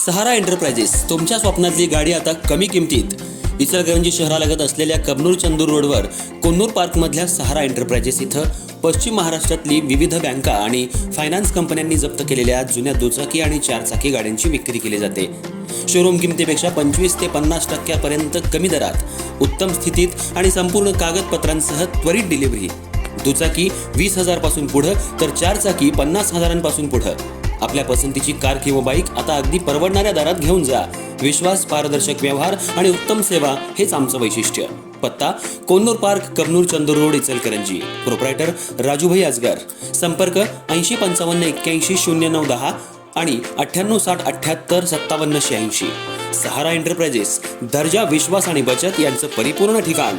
सहारा enterprises तुमच्या स्वप्नातली गाडी आता कमी किमतीत. इचलकरंजी शहरालगत असलेल्या कबनूर चंदूर रोडवर कोन्नूर पार्कमधल्या सहारा एंटरप्राइजेस इथं पश्चिम महाराष्ट्रातली विविध बँका आणि फायनान्स कंपन्यांनी जप्त केलेल्या जुन्या दुचाकी आणि चारचाकी गाड्यांची विक्री केली जाते. शोरूम किमतीपेक्षा 25 ते 50% कमी दरात, उत्तम स्थितीत आणि संपूर्ण कागदपत्रांसह त्वरित डिलिव्हरी. दुचाकी 20,000 पासून पुढे तर चारचाकी 50,000 पासून पुढे. आपल्या पसंतीची कार किंवा बाईक आता अगदी परवडणाऱ्या दरात घेऊन जा. विश्वास, पारदर्शक व्यवहार आणि उत्तम सेवा हेच आमचं वैशिष्ट्य. पत्ता Konnur park, Kabnur Chandur road, Ichalkaranji. Proprietor Rajubhai Ajgar. संपर्क 8055810910 आणि 9860785786. सहारा एंटरप्राइजेस, दर्जा, विश्वास आणि बचत यांचं परिपूर्ण ठिकाण.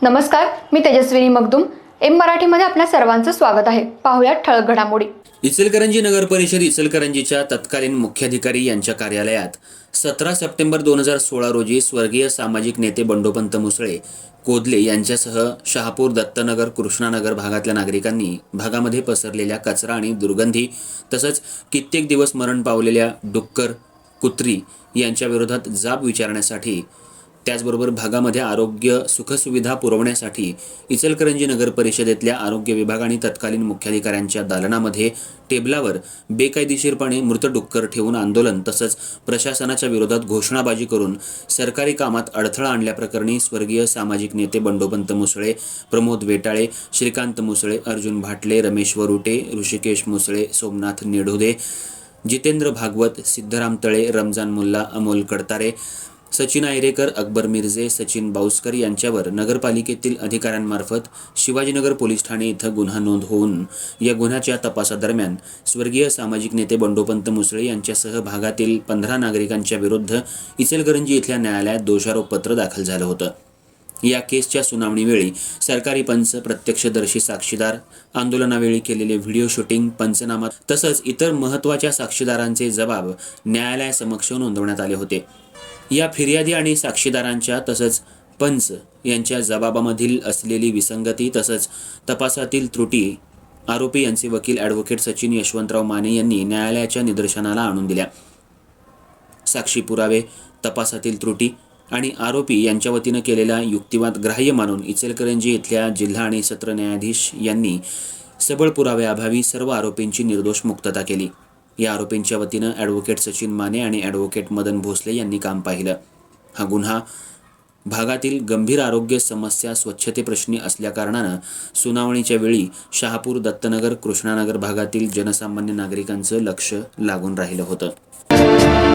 नमस्कार, मी तेजस्विनी मगदूम. एम मराठीमध्ये आपल्या सर्वांचं स्वागत आहे. पाहूयात ठळक घडामोडी. इचलकरंजी नगर परिषद इचलकरंजीच्या तत्कालीन मुख्याधिकारी यांच्या कार्यालयात 17 सप्टेंबर 2016 रोजी स्वर्गीय सामाजिक नेते बंडोपंत मुसळे कोदले यांच्यासह शहापूर, दत्तनगर, कृष्णानगर भागातल्या नागरिकांनी भागामध्ये पसरलेल्या कचरा आणि दुर्गंधी तसंच कित्येक दिवस मरण पावलेल्या डुक्कर, कुत्री यांच्या विरोधात जाब विचारण्यासाठी, त्याचबरोबर भागामध्ये आरोग्य सुखसुविधा पुरवण्यासाठी इचलकरंजी नगर परिषदेतल्या आरोग्य विभाग आणि तत्कालीन मुख्याधिकाऱ्यांच्या दालनामध्ये टेबलावर बेकायदेशीरपणे मृत डुक्कर ठेवून आंदोलन तसंच प्रशासनाच्या विरोधात घोषणाबाजी करून सरकारी कामात अडथळा आणल्याप्रकरणी स्वर्गीय सामाजिक नेते बंडोपंत मुसळे, प्रमोद वेटाळे, श्रीकांत मुसळे, अर्जुन भाटले, रमेश वरुटे, ऋषिकेश मुसळे, सोमनाथ नेढोदे, जितेंद्र भागवत, सिद्धराम तळे, रमजान मुल्ला, अमोल कडतारे, सचिन आयरेकर, अकबर मिर्झे, सचिन बाऊसकर यांच्यावर नगरपालिकेतील अधिकाऱ्यांमार्फत शिवाजीनगर पोलीस ठाणे इथं गुन्हा नोंद होऊन या गुन्ह्याच्या तपासादरम्यान स्वर्गीय सामाजिक नेते बंडोपंत मुसळे यांच्यासह भागातील 15 नागरिकांच्या विरुद्ध इचलकरंजी इथल्या न्यायालयात दोषारोपपत्र दाखल झालं होतं. या केसच्या सुनावणीवेळी सरकारी पंच, प्रत्यक्षदर्शी साक्षीदार, आंदोलनावेळी केलेले व्हिडिओ शूटिंग, पंचनामा तसंच इतर महत्त्वाच्या साक्षीदारांचे जबाब न्यायालयासमक्ष नोंदवण्यात आले होते. या फिर्यादी आणि साक्षीदारांच्या तसंच पंच यांच्या जबाबामधील असलेली विसंगती तसंच तपासातील त्रुटी आरोपी यांचे वकील ॲडव्होकेट सचिन यशवंतराव माने यांनी न्यायालयाच्या निदर्शनाला आणून दिल्या. साक्षी पुरावे, तपासातील त्रुटी आणि आरोपी यांच्या वतीनं केलेला युक्तिवाद ग्राह्य मानून इचलकरंजी इथल्या जिल्हा आणि सत्र न्यायाधीश यांनी सबळ पुराव्याअभावी सर्व आरोपींची निर्दोष मुक्तता केली. या आरोपींच्या वतीनं ॲडव्होकेट सचिन माने आणि ॲडव्होकेट मदन भोसले यांनी काम पाहिलं. हा गुन्हा भागातील गंभीर आरोग्य समस्या, स्वच्छतेप्रश्नी असल्याकारणानं सुनावणीच्या वेळी शहापूर, दत्तनगर, कृष्णानगर भागातील जनसामान्य नागरिकांचं लक्ष लागून राहिलं होतं.